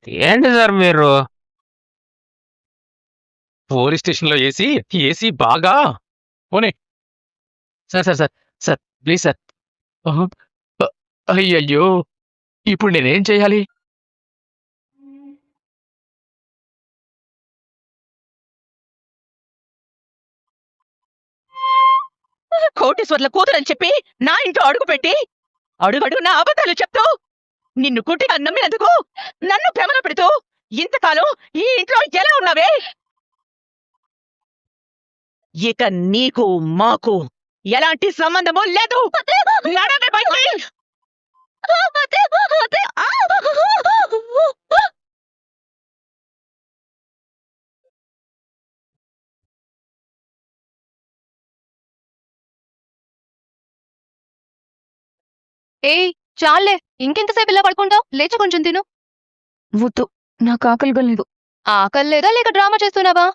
ఏంటి సార్ మీరు? పోలీస్ స్టేషన్లో ఏసీ బాగా పోనీ. Sir sir sir sir please sir. ఆహా. అయ్యయ్యో, ఇప్పుడు నేనేం చేయాలి? కోటేశ్వర్ల కూతురని చెప్పి నా ఇంట్లో అడుగుపెట్టి అడుగడుగునా అబద్ధాలు చెప్తూ నిన్ను గుడ్డిగా నమ్మినందుకు నన్ను భ్రమలో పెడుతూ ఇంతకాలం ఈ ఇంట్లో ఎలా ఉన్నావే? ఇక నీకు మాకు ఎలాంటి సంబంధము లేదు. నడవే బయటికి. ఏయ్ చాలే, ఇంకెంతసేపు ఇలా పడుకుంటావు? లేచి కొంచెం తిను. వద్దు, నాకు ఆకలిగా లేదు. ఆకలి లేదా లేక డ్రామా చేస్తున్నావా?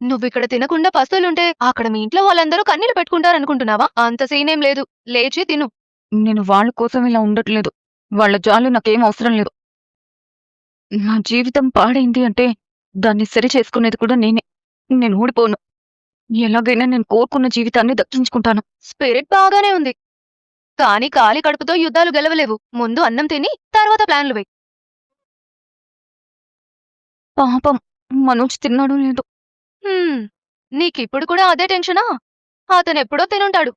నువ్విక్కడ తినకుండా పస్తులుంటే అక్కడ మీ ఇంట్లో వాళ్ళందరూ కన్నీళ్లు పెట్టుకుంటారనుకుంటున్నావా? అంత సీనేం లేదు, లేచి తిను. నేను వాళ్ళ కోసం ఇలా ఉండట్లేదు. వాళ్ళ జాలు నాకేం అవసరం లేదు. నా జీవితం పాడైంది అంటే దాన్ని సరి చేసుకునేది కూడా నేనే. నేను ఊడిపోను. ఎలాగైనా నేను కోరుకున్న జీవితాన్ని దక్కించుకుంటాను. స్పిరిట్ బాగానే ఉంది, కానీ ఖాళీ కడుపుతో యుద్ధాలు గెలవలేవు. ముందు అన్నం తిని తర్వాత ప్లాన్లు వెయ్యి. పాపం మనోజ్ తిన్నాడు లేదు. నీకిప్పుడు కూడా అదే టెన్షనా? అతనెప్పుడో తినుంటాడు.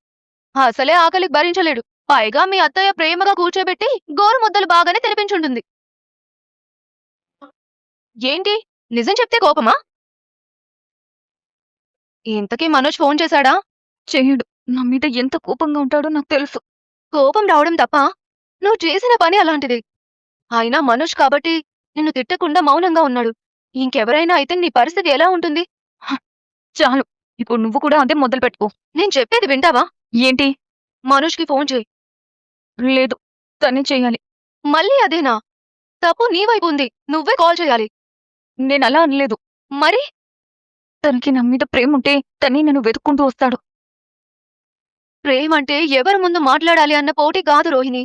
అసలే ఆకలికి భరించలేడు. పైగా మీ అత్తయ్య ప్రేమగా కూర్చోబెట్టి గోరు ముద్దలు బాగానే తినిపించుంటుంది. ఏంటి, నిజం చెప్తే కోపమా? ఇంతకీ మనోజ్ ఫోన్ చేశాడా? చెయ్యడు. నా మీద ఎంత కోపంగా ఉంటాడో నాకు తెలుసు. కోపం రావడం తప్ప నువ్వు చేసిన పని అలాంటిది. అయినా మనోజ్ కాబట్టి నిన్ను తిట్టకుండా మౌనంగా ఉన్నాడు. ఇంకెవరైనా అయితే నీ పరిస్థితి ఎలా ఉంటుంది? చాలు, ఇప్పుడు నువ్వు కూడా అదే మొదలు పెట్టుకో. నేను చెప్పేది వింటావా? ఏంటి? మనోజ్కి ఫోన్ చేయి. లేదు, తనే చెయ్యాలి. మళ్ళీ అదేనా? తప్పు నీ వైపు ఉంది, నువ్వే కాల్ చేయాలి. నేనలా అనలేదు. మరి తనకి నా మీద ప్రేమ ఉంటే తనే నన్ను వెతుక్కుంటూ వస్తాడు. ప్రేమంటే ఎవరి ముందు మాట్లాడాలి అన్న పోటీ కాదు రోహిణి.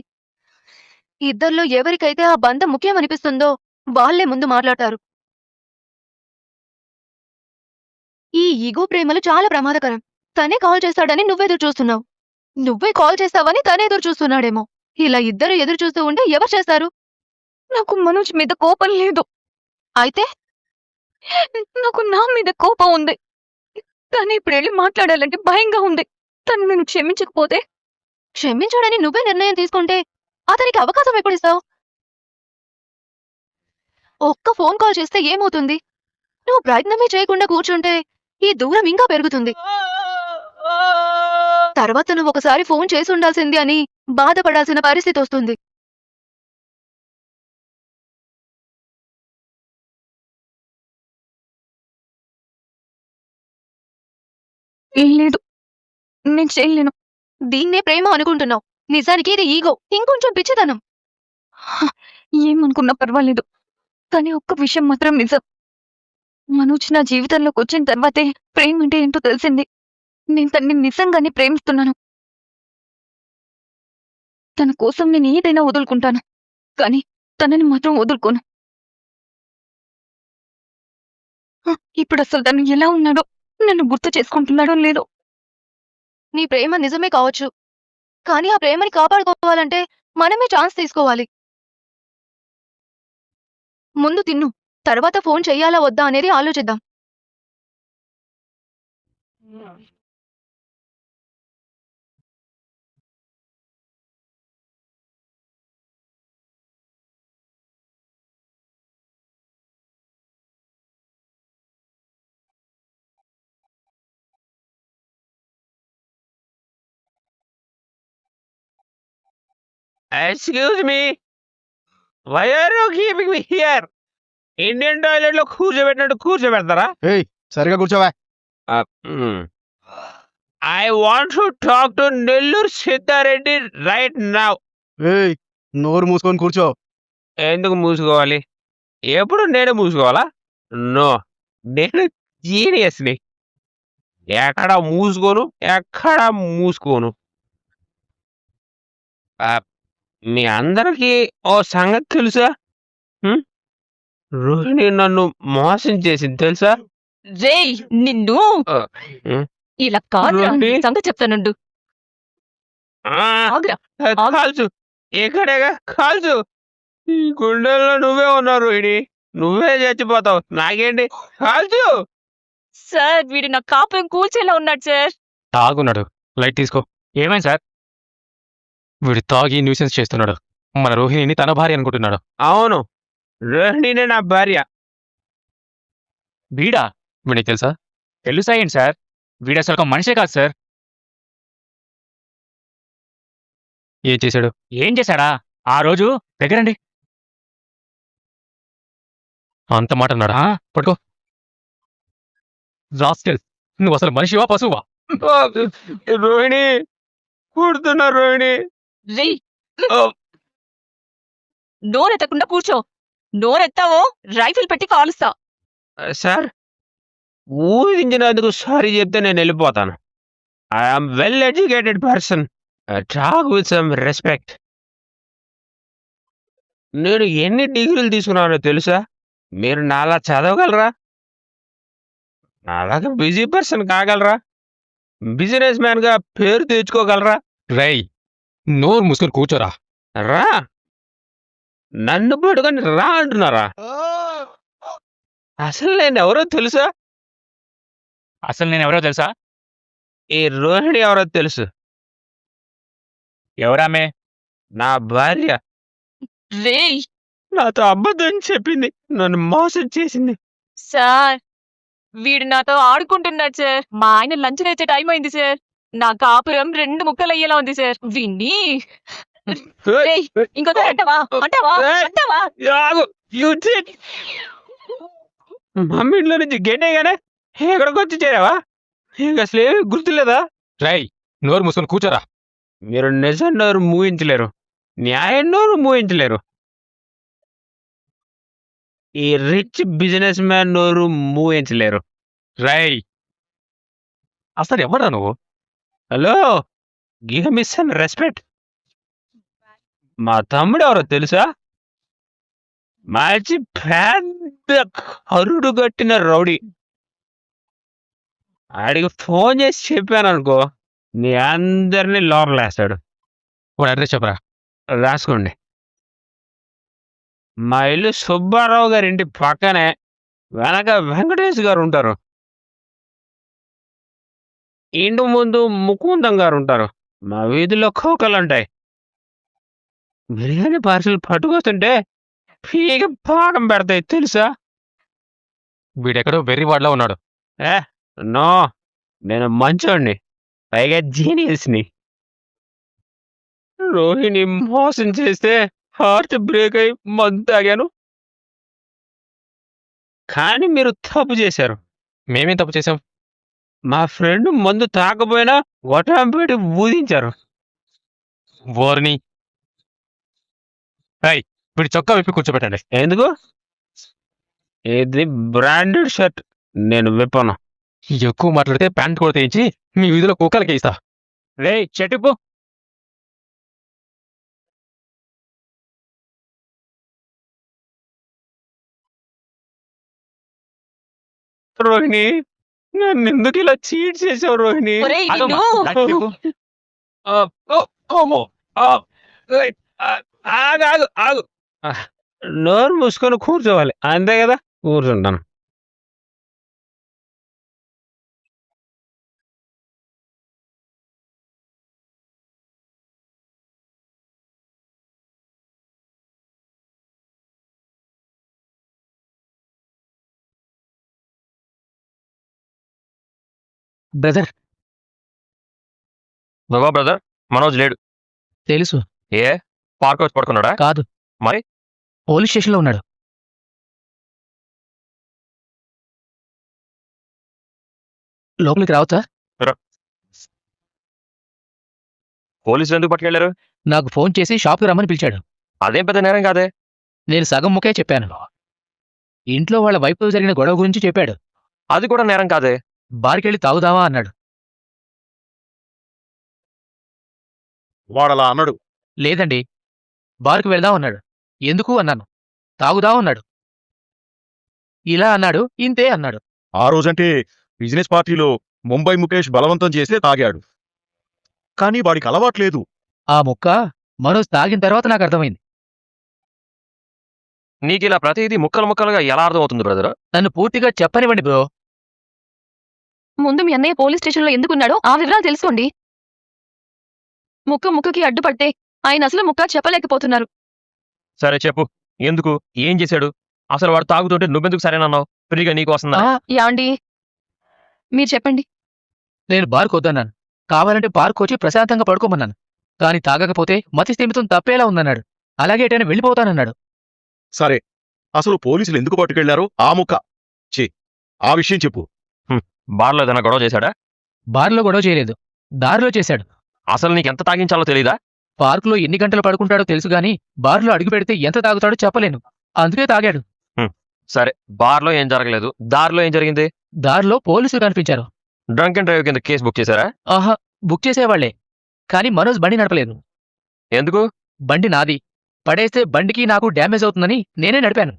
ఇద్దర్లో ఎవరికైతే ఆ బంధం ముఖ్యమనిపిస్తుందో వాళ్లే ముందు మాట్లాడతారు. ఈ ఈగో ప్రేమలు చాలా ప్రమాదకరం. తనే కాల్ చేస్తాడని నువ్వెదురు చూస్తున్నావు, నువ్వే కాల్ చేస్తావని తనే ఎదురు చూస్తున్నాడేమో. ఇలా ఇద్దరు ఎదురు చూస్తూ ఉంటే ఎవరు చేస్తారు? నాకు మనోజ్ మీద కోపం లేదు. అయితే నాకు నా మీద కోపం ఉంది. కానీ ఇప్పుడు వెళ్ళి మాట్లాడాలంటే భయంగా ఉంది. తను నన్ను క్షమించకపోతే? క్షమించాడని నువ్వే నిర్ణయం తీసుకుంటే అతనికి అవకాశం ఎప్పుడిస్తావు? ఒక్క ఫోన్ కాల్ చేస్తే ఏమవుతుంది? నువ్వు ప్రయత్నమే చేయకుండా కూర్చుంటే ఈ దూరం ఇంకా పెరుగుతుంది. తర్వాత నువ్వు ఒకసారి ఫోన్ చేసి ఉండాల్సింది అని బాధపడాల్సిన పరిస్థితి వస్తుంది. లేదు, నేను చేయలేను. దీన్నే ప్రేమ అనుకుంటున్నావు, నిజానికి ఇది ఈగో, ఇంకొంచెం పిచ్చితనం. ఏమనుకున్నా పర్వాలేదు, కానీ ఒక్క విషయం మాత్రం నిజం. మనోజ్ నా జీవితంలోకి వచ్చిన తర్వాతే ప్రేమ అంటే ఏంటో తెలిసింది. నేను తన్ని నిజంగానే ప్రేమిస్తున్నాను. తన కోసం నేను ఏదైనా వదులుకుంటాను, కానీ తనని మాత్రం వదులుకోను. ఇప్పుడు అసలు తను ఎలా ఉన్నాడో, నన్ను గుర్తు చేసుకుంటున్నాడో లేదో. నీ ప్రేమ నిజమే కావచ్చు, కానీ ఆ ప్రేమని కాపాడుకోవాలంటే మనమే ఛాన్స్ తీసుకోవాలి. ముందు తిన్ను, తర్వాత ఫోన్ చెయ్యాలా వద్దా అనేది ఆలోచిద్దాం. Excuse me, why are you keeping me here? Indian toilet లో కూర్చోబెట్టినట్టు కూర్చోబెడతారా? ఏయ్, సరిగా కూర్చోవా. I want to talk to Nellore Siddhareddy right now. ఏయ్, నోరు మూసుకొని కూర్చో. ఎందుకు మూసుకోవాలి? ఎప్పుడు నేను మూసుకోవాలా? నో, నేను జీనియస్ని. ఎక్కడ మూసుకోను. మీ అందరికీ ఓ సంగతి తెలుసా? హ్మ్? రోహిణి నన్ను మోసం చేసింది తెలుసా? రేయ్ నిన్ను ఆ, హ్మ్. ఇలా కాదురా, రోహిణి? సంగతి చెప్తానుండు. ఆ, ఆగురా. కాల్చు ఇక్కడేగా కాల్చు. ఈ గుండెల్లో నువ్వే ఉన్నావు రోహిణి. నువ్వే చచ్చిపోతావు నాకేంటి కాల్చు. సార్ వీడు నా కాపురం కూల్చేలా ఉన్నాడు సార్. తాగున్నాడు. లైట్ తీసుకో. ఏమైంది సార్? వీడు తాగి న్యూసెన్స్ చేస్తున్నాడు. మన రోహిణిని తన భార్య అనుకుంటున్నాడు. అవును, రోహిణినే నా భార్య. వీడా? వీడికి తెలుసా? తెలుసా ఏంటి సార్? వీడు అసలు ఒక మనిషే కాదు సార్. ఏం చేశాడు? ఏం చేశాడా? ఆ రోజు దగ్గరండి అంత మాట అన్నాడా? పట్టుకో. రాస్కెల్, నువ్వు అసలు మనిషివా పశువా? ఆ, రోహిణి కుడుతున్నా రోహిణి. రేయ్ ఆ, నోరెత్తకుండా కూర్చో. నోరెత్తావో రైఫిల్ పెట్టి కాలుస్తా. సార్, ఊహించినందుకు సారీ చెప్తే నేను వెళ్ళిపోతాను. I'm well educated person. Talk with some respect. నేను ఎన్ని డిగ్రీలు తీసుకున్నానో తెలుసా? మీరు నాలా చదవగలరా? నాలాగా బిజీ పర్సన్ కాగలరా? బిజినెస్ మ్యాన్ గా పేరు తెచ్చుకోగలరా? రేయ్, నోరు మూసుకొని కూర్చోరా. రా, నన్ను పట్టుకొని రా అంటున్నారా? అసలు నేను ఎవరో తెలుసా? అసలు నేను ఎవరో తెలుసా? ఈ రోహిణి ఎవరో తెలుసు. ఎవరామే? నా భార్య. రేయ్ నాతో అబద్ధం చెప్పింది, నన్ను మోసం చేసింది. సార్ వీడు నాతో ఆడుకుంటున్నాడు సార్. మా ఆయన లంచ్ తెచ్చే టైం అయింది సార్. నా కాపురం 2 ముక్కలయ్యేలా ఉంది సార్. విన్ని రేయ్, ఇంకోసారి అంటావా అంటావా ఏయ్. అంటావా? ఆగు, you did. మమ్మీ ఇంట్లో నుంచి గెంటేగానే ఎక్కడికి వచ్చి చేరావా? నీకు అసలు ఏమీ గుర్తులేదా? రేయ్, నోరు మూసుకొని కూర్చోరా. మీరు నిజం నోరు మూయించలేరు, న్యాయం నోరు మూయించలేరు. ఈ రిచ్ బిజినెస్ మ్యాన్ నోరు మూయించలేరు. రేయ్, అసలు ఎవరా నువ్వు? Hello, give me some respect. మా తమ్ముడు ఎవరో తెలుసా? మంచి పెద్ద కరుడు కట్టిన రౌడీ. ఆడికి ఫోన్ చేసి చెప్పాను అనుకో, నీ అందరినీ లోపలేస్తాడు. వాడు అడ్రస్ చెప్పరా. రాసుకోండి. మా ఇల్లు సుబ్బారావు గారి ఇంటి పక్కనే, వెనక వెంకటేష్ గారు ఉంటారు. ఇంటి ముందు ముకుందం గారు ఉంటారు. మా వీధిలో కోకలు ఉంటాయి. బిర్యానీ పార్సల్ పట్టుకొస్తుంటే పీక పాకం పెడతాయి తెలుసా? వీడెక్కడో వెర్రివాడలో ఉన్నాడు. ఏ నో, నేను మంచోడిని, పైగా జీనియస్ని. రోహిణి మోసం చేస్తే హార్ట్ బ్రేక్ అయి మందు తాగాను. కానీ మీరు తప్పు చేశారు. మేమేం తప్పు చేసాం? మా ఫ్రెండ్ మందు తాకపోయినా గొట్టం పెట్టి ఊదించారు. ఓర్ని. రేయ్, వీడి చొక్కా విప్పి కూర్చోబెట్టండి. ఎందుకు? ఇది బ్రాండెడ్ షర్ట్, నేను విప్పను. ఎక్కువ మాట్లాడితే ప్యాంట్ కూడా తెయించి మీ వీధిలో కుక్కలకి ఇస్తా. రేయ్, చెట్టుపు. రోహిణి, నన్ను ఎందుకు ఇలా చీట్ చేసావు రోహిణి? ఒరేయ్ ఆగమ్మా, నిన్ను లైట్ తిప్పు. ఆ, ఓ, అమ్మో, ఆ, ఏయ్, ఆ, ఆగు ఆగు ఆగు. ఆ, నోరు మూసుకొని కూర్చోవాలి అంతే కదా? కూర్చుంటాను. బ్రదర్, నువ్వా బ్రదర్? మనోజ్ లేడు. తెలుసు. ఏ పార్క్ వచ్చి పడుకున్నాడా? కాదు. మరి? పోలీస్ స్టేషన్లో ఉన్నాడు. లోపలికి రావచ్చా? పోలీసులు ఎందుకు పట్టుకెళ్లారు? నాకు ఫోన్ చేసి షాప్కి రమ్మని పిలిచాడు. అదేం పెద్ద నేరం కాదే. నేను సగం ముఖే చెప్పాను. ఇంట్లో వాళ్ళ వైపుతో జరిగిన గొడవ గురించి చెప్పాడు. అది కూడా నేరం కాదే. బార్కెళ్ళి తాగుదావా అన్నాడు. వాడలా అన్నాడు. లేదండి, బార్కు వెళ్దాం అన్నాడు. ఎందుకు అన్నాను. తాగుదాం అన్నాడు. ఇలా అన్నాడు, ఇంతే అన్నాడు. ఆ రోజంటే బిజినెస్ పార్టీలో ముంబై ముఖేష్ బలవంతం చేస్తే తాగాడు. కానీ వాడికి అలవాట్లేదు. ఆ ముక్క మనోజ్ తాగిన తర్వాత నాకు అర్థమైంది. నీకిలా ప్రతిదీ ముక్కలు ముక్కలుగా ఎలా అర్థమవుతుంది బ్రదర్? నన్ను పూర్తిగా చెప్పనివ్వండి బ్రో. ముందు మీ అన్నయ్య పోలీస్ స్టేషన్లో ఎందుకున్నాడో ఆ వివరాలు తెలుసుకోండి. ముక్కకి అడ్డుపడితే ఆయన అసలు ముక్క చెప్పలేకపోతున్నారు. సరే చెప్పు, ఎందుకు? ఏం చేశాడు? అసలు వాడు తాగుతుంటే నువ్వెందుకు సరేనన్నావు? ఫ్రీగా నీకు వస్తుందా? యాండి మీరు చెప్పండి. నేను బార్కు వద్దన్నాను. కావాలంటే బార్కు వచ్చి ప్రశాంతంగా పడుకోమన్నాను. కాని తాగకపోతే మతి స్థిమితం తప్పేలా ఉందన్నాడు. అలాగే ఎటైనా వెళ్ళిపోతానన్నాడు. సరే, అసలు పోలీసులు ఎందుకు పట్టుకెళ్లారో ఆ ముక్క ఆ విషయం చెప్పు. బార్లో ఏదైనా గొడవ చేశాడా? బార్లో గొడవ చేయలేదు, దారిలో చేశాడు. అసలు నీకెంత తాగించాలో తెలీదా? పార్కులో ఎన్ని గంటలు పడుకుంటాడో తెలుసు గాని బార్లో అడుగు పెడితే ఎంత తాగుతాడో చెప్పలేను. అందుకే తాగాడు. సరే, బార్లో ఏం జరగలేదు, దారిలో ఏం జరిగింది? దారిలో పోలీసులు కనిపించారు. డ్రంక్ అండ్ డ్రైవ్ కింద కేసు బుక్ చేశారా? ఆహా, బుక్ చేసేవాళ్లే. కాని మనోజ్ బండి నడపలేదు. ఎందుకు? బండి నాది. పడేస్తే బండికి నాకు డ్యామేజ్ అవుతుందని నేనే నడిపాను.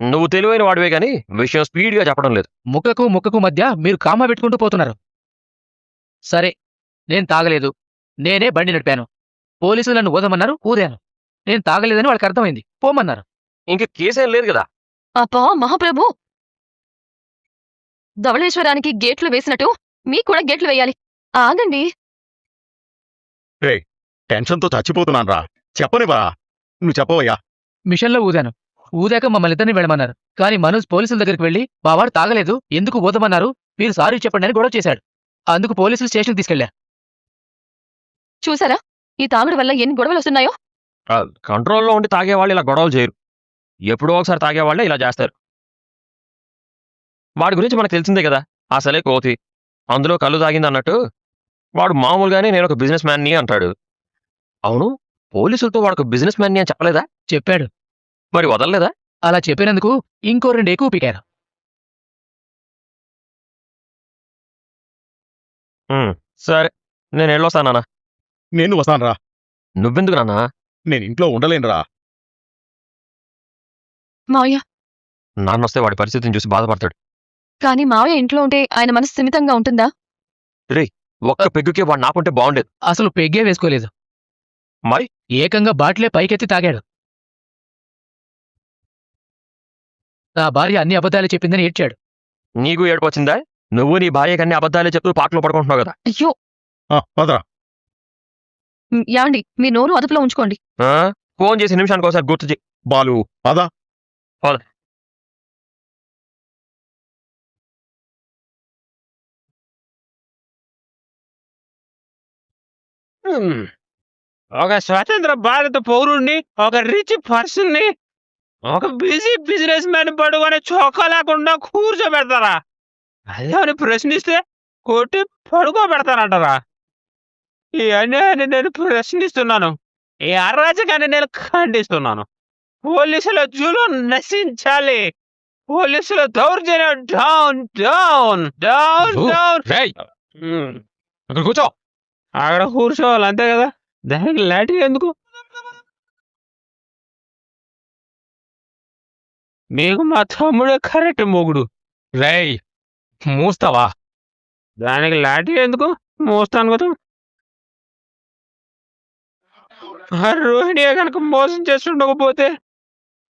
నువ్వు తెలివైన వాడివే గాని విషయం స్పీడ్గా చెప్పడం లేదు. ముక్కకు మధ్య మీరు కామా పెట్టుకుంటూ పోతున్నారు. సరే, నేను తాగలేదు, నేనే బండి నడిపాను. పోలీసులు నన్ను ఊదమన్నారు, ఊదాను. నేను తాగలేదని వాళ్ళకి అర్థమైంది, పోమన్నారు. ఇంక కేసేం లేదు కదా? అప్పా మహాప్రభు, ధవళేశ్వరానికి గేట్లు వేసినట్టు మీకు కూడా గేట్లు వేయాలి. ఆగండి. టెన్షన్తో చచ్చిపోతున్నాను రా. చెప్పనివా? నువ్వు చెప్పవయ్యా. మిషన్లో ఊదాను. ఊదాక మమ్మల్ని ఇద్దరిని వెళ్ళమన్నారు. కానీ మనోజ్ పోలీసుల దగ్గరికి వెళ్లి మావాడు తాగలేదు, ఎందుకు ఊదమన్నారు, మీరు సారీ చెప్పండి అని గొడవ చేశాడు. అందుకు పోలీసులు స్టేషన్కి తీసుకెళ్లా. చూసారా ఈ తాగుడు వల్ల ఎన్ని గొడవలు వస్తున్నాయో? కంట్రోల్లో ఉండి తాగేవాళ్ళు ఇలా గొడవలు చేయరు. ఎప్పుడో ఒకసారి తాగేవాళ్లే ఇలా చేస్తారు. వాడి గురించి మనకు తెలిసిందే కదా, అసలే కోతి, అందులో కళ్ళు తాగింది అన్నట్టు. వాడు మామూలుగానే నేను ఒక బిజినెస్ మ్యాన్ని అంటాడు. అవును, పోలీసులతో వాడు ఒక బిజినెస్ మ్యాన్ని అని చెప్పలేదా? చెప్పాడు. మరి వదలలేదా? అలా చెప్పినందుకు ఇంకో 2 ఎక్కువ పీకారు. సరే, నేను వెళ్ళొస్తానా? నేను వస్తాను రా. నువ్వెందుకు నాన్నా? నేను ఇంట్లో ఉండలేనురా. మావయ్య, నాన్నొస్తే వాడి పరిస్థితిని చూసి బాధపడతాడు. కానీ మావయ్య ఇంట్లో ఉంటే ఆయన మనసు స్థిమితంగా ఉంటుందా? ఒక్క పెగ్గుకే వాడు నాకుంటే బాగుండేది. అసలు పెగ్గే వేసుకోలేదు. మరి ఏకంగా బాటిలే పైకెత్తి తాగాడు. నా భార్య అన్ని అబద్ధాలు చెప్పిందని ఏడ్చాడు. నీకు ఏడుపొచ్చిందా? నువ్వు నీ భార్య కన్నీ అబద్ధాలే చెప్తూ పాటలో పడుకుంటున్నావు కదా. అయ్యో, పదరా. యాండి మీ నోరు అదుపులో ఉంచుకోండి. ఫోన్ చేసి నిమిషానికి ఒకసారి గుర్తు చేయి. బాలు పద. ఒక స్వతంత్ర భారత పౌరుణ్ణి, ఒక రిచ్ పర్సన్ ని, ఒక బిజీ బిజినెస్ మ్యాన్ పడుకొని చొక్కా లేకుండా కూర్చోబెడతారా? అదేమని ప్రశ్నిస్తే కొట్టి పడుకోబెడతానంటారా? ఈ అన్యాయాన్ని నేను ప్రశ్నిస్తున్నాను. ఈ అరాచకాన్ని నేను ఖండిస్తున్నాను. పోలీసుల జులుం నశించాలి. పోలీసుల దౌర్జన్యం డౌన్ డౌన్ డౌన్ డౌన్. అక్కడ కూర్చో. అక్కడ కూర్చోవాలి అంతే కదా, దానికి లాఠీ ఎందుకు? మీకు మా తమ్ముడే కరెక్ట్ మొగుడు. రేయ్, మూస్తావా? దానికి లాఠీ ఎందుకు? మోస్తాను కదా. ఆ రోహిణియే కనుక మోసం చేస్తుండకపోతే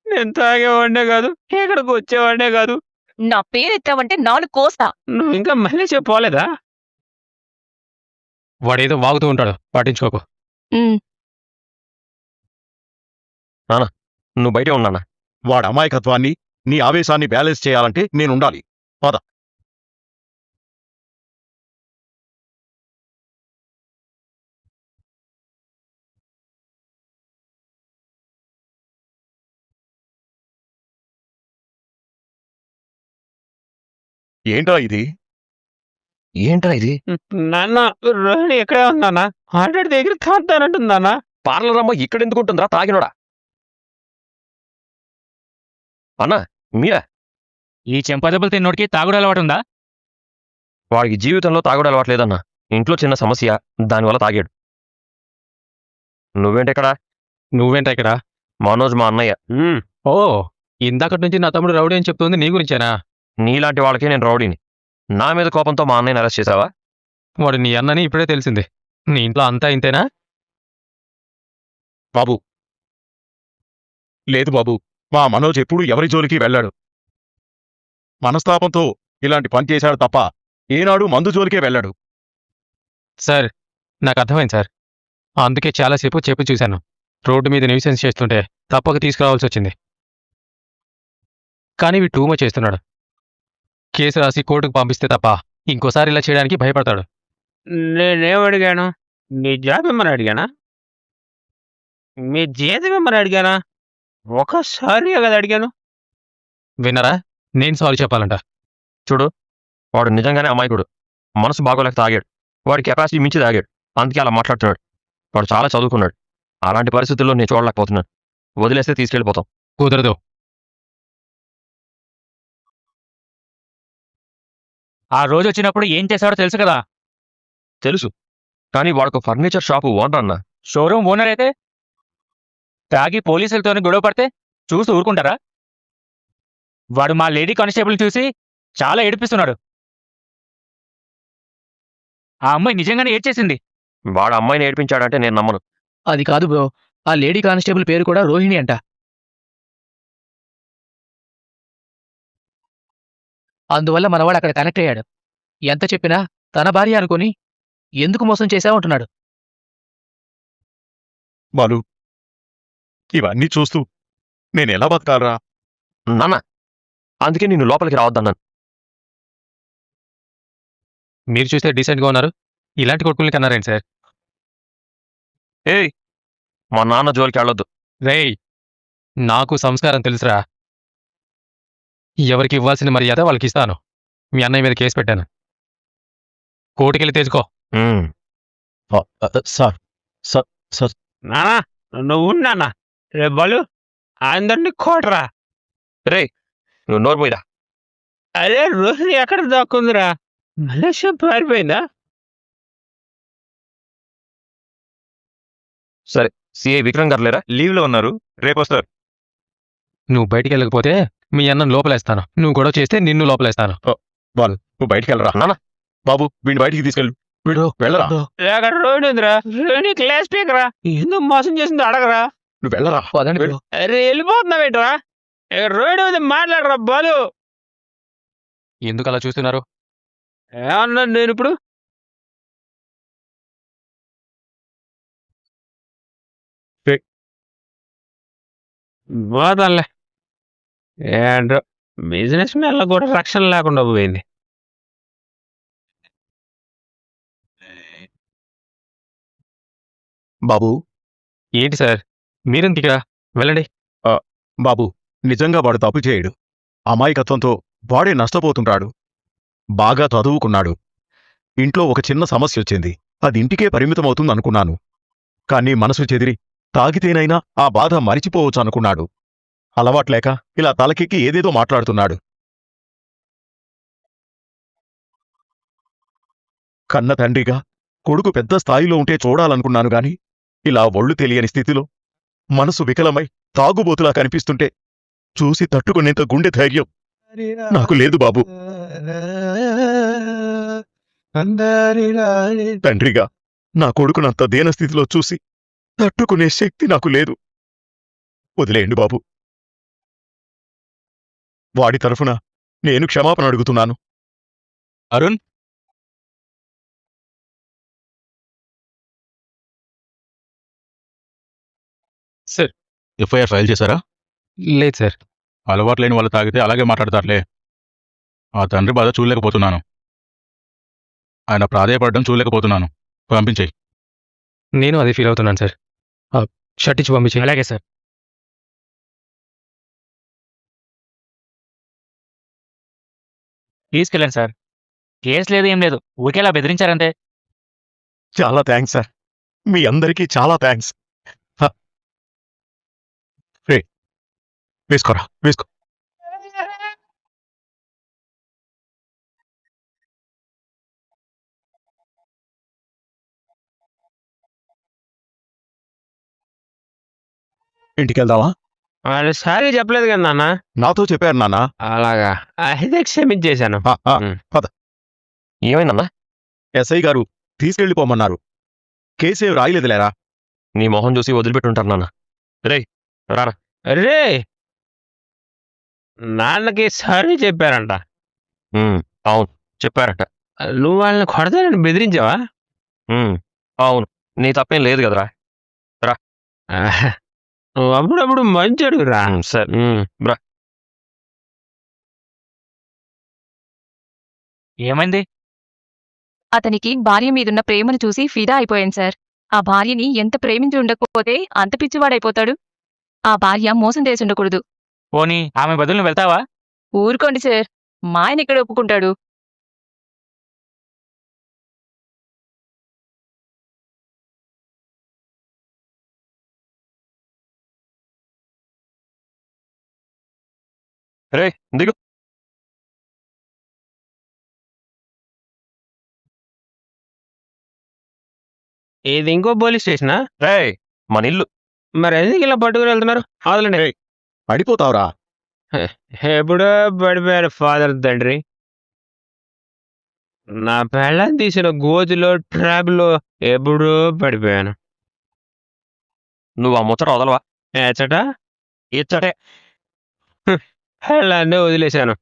నేను తాగేవాడినే కాదు, ఇక్కడికి వచ్చేవాడినే కాదు. నా పేరెత్తావంటే 4 కోస్తా. నువ్వు ఇంకా మళ్ళీ చెప్పలేదా? వాడేదో వాగుతూ ఉంటాడు, పట్టించుకోకు. నువ్వు బయటే ఉన్నానా? వాడి అమాయకత్వాన్ని, నీ ఆవేశాన్ని బ్యాలెన్స్ చేయాలంటే నేనుండాలి. పద. ఏంట్రా ఇది? ఏంట్రా ఇది? నాన్న, రోహిణి ఎక్కడే ఉందన్నా? ఆల్రెడీ దగ్గర తాగుతానంటుందన్నా. పార్లర్ అమ్మ ఇక్కడ ఎందుకు ఉంటుందిరా తాగినోడా? అన్నా, మీరా? ఈ చెంపదెబ్బలు తిన్నోడికి తాగుడు అలవాటుందా? వాడికి జీవితంలో తాగుడు అలవాట్లేదన్నా. ఇంట్లో చిన్న సమస్య, దానివల్ల తాగాడు. నువ్వేంటెక్కడా? నువ్వేంట ఇక్కడ? మనోజ్ మా అన్నయ్య. ఉమ్, ఓ, ఇందాకటి నుంచి నా తమ్ముడు రౌడీ అని చెప్తుంది నీ గురించేనా? నీలాంటి వాళ్ళకి నేను రౌడీని. నా మీద కోపంతో మా అన్నయ్యని అరెస్ట్ చేసావా? వాడు నీ అన్నని ఇప్పుడే తెలిసింది. నీ ఇంట్లో అంతా ఇంతేనా? బాబు లేదు బాబు, మా మనోజ్ ఎప్పుడు ఎవరి జోలికి వెళ్ళాడు. మనస్తాపంతో ఇలాంటి పని చేశాడు తప్ప ఏనాడు మందు జోలికే వెళ్ళాడు. సార్, నాకు అర్థమైంది సార్. అందుకే చాలాసేపు చెప్పి చూశాను. రోడ్డు మీద న్యూసెన్స్ చేస్తుంటే తప్పక తీసుకురావాల్సి వచ్చింది. కానీ వీడు టూ మచ్ చేస్తున్నాడు. కేసు రాసి కోర్టుకు పంపిస్తే తప్ప ఇంకోసారి ఇలా చేయడానికి భయపడతాడు. నేనేం అడిగాను? మీ జాబ్ ఇమ్మని అడిగానా? మీ జీతం ఇమ్మని అడిగానా? ఒకసారి కదా అడిగాను. విన్నారా? నేను సారీ చెప్పాలంట. చూడు, వాడు నిజంగానే అమాయకుడు. మనసు బాగోలేక తాగాడు. వాడి కెపాసిటీ మించి తాగాడు. అందుకే అలా మాట్లాడుతున్నాడు. వాడు చాలా చదువుకున్నాడు. అలాంటి పరిస్థితుల్లో నేను చూడలేకపోతున్నాను. వదిలేస్తే తీసుకెళ్ళిపోతాం. కుదరదు. ఆ రోజు వచ్చినప్పుడు ఏం చేశాడో తెలుసు కదా. తెలుసు, కానీ వాడికి ఫర్నిచర్ షాపు ఓనర్ అన్న. షోరూమ్ ఓనర్ అయితే తాగి పోలీసులతోనే గొడవ పడితే చూసి ఊరుకుంటారా? వాడు మా లేడీ కానిస్టేబుల్ చూసి చాలా ఏడిపిస్తున్నాడు. ఆ అమ్మాయి నిజంగానే ఏడ్చేసింది. వాడు అమ్మాయిని ఏడిపించాడంటే నేను నమ్మను. అది కాదు బ్రో, ఆ లేడీ కానిస్టేబుల్ పేరు కూడా రోహిణి అంట. అందువల్ల మనవాడు అక్కడ కనెక్ట్ అయ్యాడు. ఎంత చెప్పినా తన భార్య అనుకుని ఎందుకు మోసం చేశావంటున్నాడు. బాలు, ఇవన్నీ చూస్తూ నేనెలా బతకాలరా? నాన్న, అందుకే నిన్ను లోపలికి రావద్దన్నాను. మీరు చూస్తే డీసెంట్గా ఉన్నారు. ఇలాంటి కొట్టుకుని కన్నారేంటి సార్? ఏయ్, మా నాన్న జోలికి వెళ్ళొద్దు. రేయ్, నాకు సంస్కారం తెలుసురా. ఎవరికి ఇవ్వాల్సిన మర్యాద వాళ్ళకి ఇస్తాను. మీ అన్నయ్య మీద కేసు పెట్టాను. కోర్టుకెళ్ళి తెచ్చుకో. ఉమ్, సార్ నానా, నువ్వు నాన్న. రేపు బలు అందరినీ కోటరా. రేయ్, నువ్వు నోరు పోయిరా. అరే రోహిణి ఎక్కడ దాక్కుందిరా? మలేషియా పారిపోయిందా? సరే, సిఐ విక్రమ్ గారు లేరా? లీవ్లో ఉన్నారు, రేపొస్తారు. నువ్వు బయటికి వెళ్ళకపోతే మీ అన్నను లోపలేస్తాను. నువ్వు గొడవ చేస్తే నిన్ను లోపలేస్తాను. బాలు, నువ్వు బయటికి వెళ్ళరా. నాన్న, బాబు, వీడిని బయటికి తీసుకెళ్ళు. వీడు వెళ్ళరా. అక్కడ రోహిణి ఉందిరా. రోహిణి క్లాస్ స్పీకరా. ఎందుకు మోసం చేసిందో అడగరా. నువ్వు వెళ్ళరా. పదండి బ్రో. అరే వెళ్ళిపోతున్నావేంట్రా? రోహిణి ఉంది, మాట్లాడరా బాలు. ఎందుకు అలా చూస్తున్నారు? ఏమన్నా నేను ఇప్పుడు? పోతానులే. ఏంటో బిజినెస్ మ్యాన్లో కూడా రక్షణ లేకుండా పోయింది. బాబు, ఏంటి సార్, మీరెందుకు ఇక్కడ? వెళ్ళండి. బాబు, నిజంగా వాడు తప్పు చేయడు. అమాయకత్వంతో వాడే నష్టపోతుంటాడు. బాగా చదువుకున్నాడు. ఇంట్లో ఒక చిన్న సమస్య వచ్చింది. అది ఇంటికే పరిమితమవుతుందనుకున్నాను. కానీ మనసు చెదిరి తాగితేనైనా ఆ బాధ మరిచిపోవచ్చు అనుకున్నాడు. అలవాట్లేక ఇలా తలకెక్కి ఏదేదో మాట్లాడుతున్నాడు. కన్న తండ్రిగా కొడుకు పెద్ద స్థాయిలో ఉంటే చూడాలనుకున్నాను గాని ఇలా ఒళ్ళు తెలియని స్థితిలో మనసు వికలమై తాగుబోతులా కనిపిస్తుంటే చూసి తట్టుకునేంత గుండె ధైర్యం నాకు లేదు బాబు. తండ్రిగా నా కొడుకునంత దీనస్థితిలో చూసి తట్టుకునే శక్తి నాకు లేదు. వదిలేయండి బాబు. వాడి తరఫున నేను క్షమాపణ అడుగుతున్నాను. అరుణ్, సార్. ఎఫ్ఐఆర్ ఫైల్ చేశారా? లేదు సార్. అలవాటు లేని వాళ్ళు తాగితే అలాగే మాట్లాడతారులే. ఆ తండ్రి బాధ చూడలేకపోతున్నాను. ఆయన ప్రాధేయపడడం చూడలేకపోతున్నాను. పంపించేయి. నేను అదే ఫీల్ అవుతున్నాను సార్. షర్ట్ ఇచ్చి పంపించి. అలాగే సార్. తీసుకెళ్ళండి సార్. కేసు లేదు ఏం లేదు, ఊరికేలా బెదిరించారంతే. చాలా థ్యాంక్స్ సార్. మీ అందరికీ చాలా థ్యాంక్స్. వేసుకోరా, వేసుకో. ఇంటికెళ్దావా? వాళ్ళు సారీ చెప్పలేదు కదా నాన్న. నాతో చెప్పారు నాన్న. అలాగా అయితే క్షమించేశాను. ఏమైందన్నా? ఎస్ఐ గారు తీసుకెళ్ళిపోమన్నారు. కేసేం రాయలేదులేరా. నీ మొహం చూసి వదిలిపెట్టుంటారు నాన్న. రేయ్ రారా. రే నాన్నకి సారీ చెప్పారంట. అవును చెప్పారట. నువ్వు వాళ్ళని కొడతానని బెదిరించావా? అవును, నీ తప్పేం లేదు కదరా. నువ్వు అప్పుడప్పుడు మంచి అడుగురా. సరే బ్రా. ఏమైంది? అతనికి భార్య మీదున్న ప్రేమను చూసి ఫిదా అయిపోయాను సార్. ఆ భార్యని ఎంత ప్రేమించి ఉండకపోతే అంత పిచ్చివాడైపోతాడు. ఆ భార్య మోసం చేసి ఉండకూడదు. పోనీ ఆమె బదులు నువ్వు వెళ్తావా? ఊరుకోండి సార్, మా ఆయన ఇక్కడ ఒప్పుకుంటాడు. రే దిగు. ఇది ఇంకో పోలీస్ స్టేషనా? రే మన ఇల్లు. మరి ఎందుకు ఇలా పట్టుకుని వెళ్తున్నారు? వదలండి. పడిపోతావురా. ఎప్పుడో పడిపోయారు ఫాదర్ తండ్రి. నా పెళ్ళని తీసిన గోతిలో ట్రాప్లో ఎప్పుడో పడిపోయాను. నువ్వు ఆ ముచ్చట వదలవా? ఏచట ఇచ్చటే. పెళ్ళాన్నే వదిలేశాను.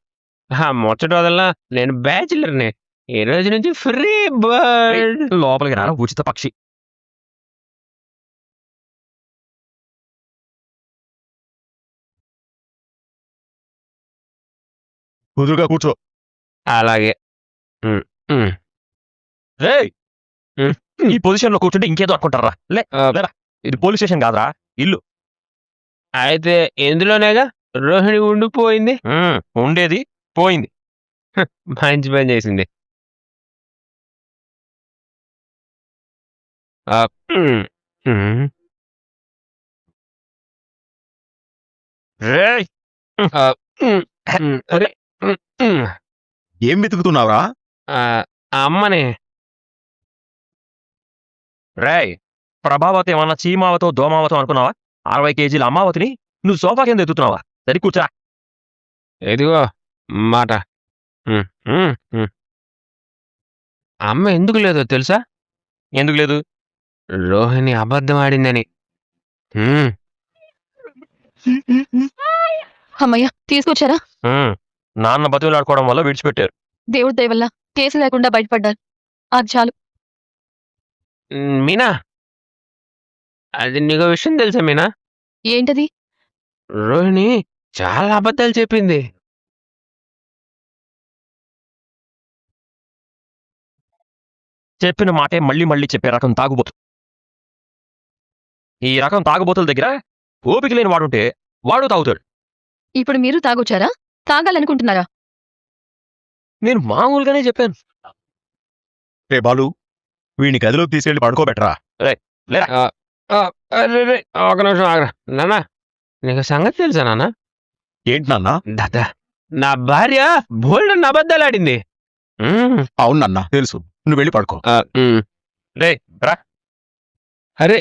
ఆ ముచ్చట వదలనా? నేను బ్యాచిలర్ని. ఈ రోజు నుంచి ఫ్రీ బర్డ్. లోపలికి రాను ఉచిత పక్షి. కుదురుగా కూర్చో. అలాగే. రేయ్ ఈ పొజిషన్ లో కూర్చుంటే ఇంకేదో అనుకుంటారా? లేరా, ఇది పోలీస్ స్టేషన్ కాదురా, ఇల్లు. అయితే ఇందులోనేగా రోహిణి ఉండిపోయింది. ఉండేది పోయింది. మంచి పని చేసింది. రేయ్ ఏం వెతుకుతున్నావురా? అమ్మని. రేయ్ ప్రభావతి ఏమన్నా చీమావతో దోమావతో అనుకున్నావా? 60 కేజీల అమ్మావతిని నువ్వు సోఫా కింద ఎత్తుతున్నావా? సరి కూర్చోరా. ఎదిగో మాట. అమ్మ ఎందుకు లేదో తెలుసా? ఎందుకు లేదు? రోహిణి అబద్ధం ఆడిందని. అమ్మయ్య, తీసుకొచ్చారా? నాన్న బతుకులాడుకోవడం వల్ల విడిచిపెట్టారు. దేవుడి దయ వల్ల కేసు లేకుండా బయటపడ్డారు. అది చాలు. మీనా, అది నీకు విషయం తెలుసా మీనా? ఏంటది? రోహిణి చాలా అబద్ధాలు చెప్పింది. చెప్పిన మాటే మళ్ళీ మళ్ళీ చెప్పే రకం తాగుబోతు. ఈ రకం తాగుబోతుల దగ్గర ఓపిక లేని వాడుంటే వాడు తాగుతాడు. ఇప్పుడు మీరు తాగొచ్చారా? తాగాలనుకుంటున్నారా? నేను మామూలుగానే చెప్పాను. రే బాలు, వీడిని గదిలోకి తీసుకెళ్లి పడుకోబెట్టరా. లేరా. ఒక నిమిషం ఆగరా. నాన్న, నీకు సంగతి తెలుసా నాన్న? ఏంటి నాన్న? దాదా, నా భార్య బోల్డ్ అబద్ధాలు ఆడింది. అవును నాన్న, తెలుసు. నువ్వు వెళ్ళి పడుకో. రే రా. అరే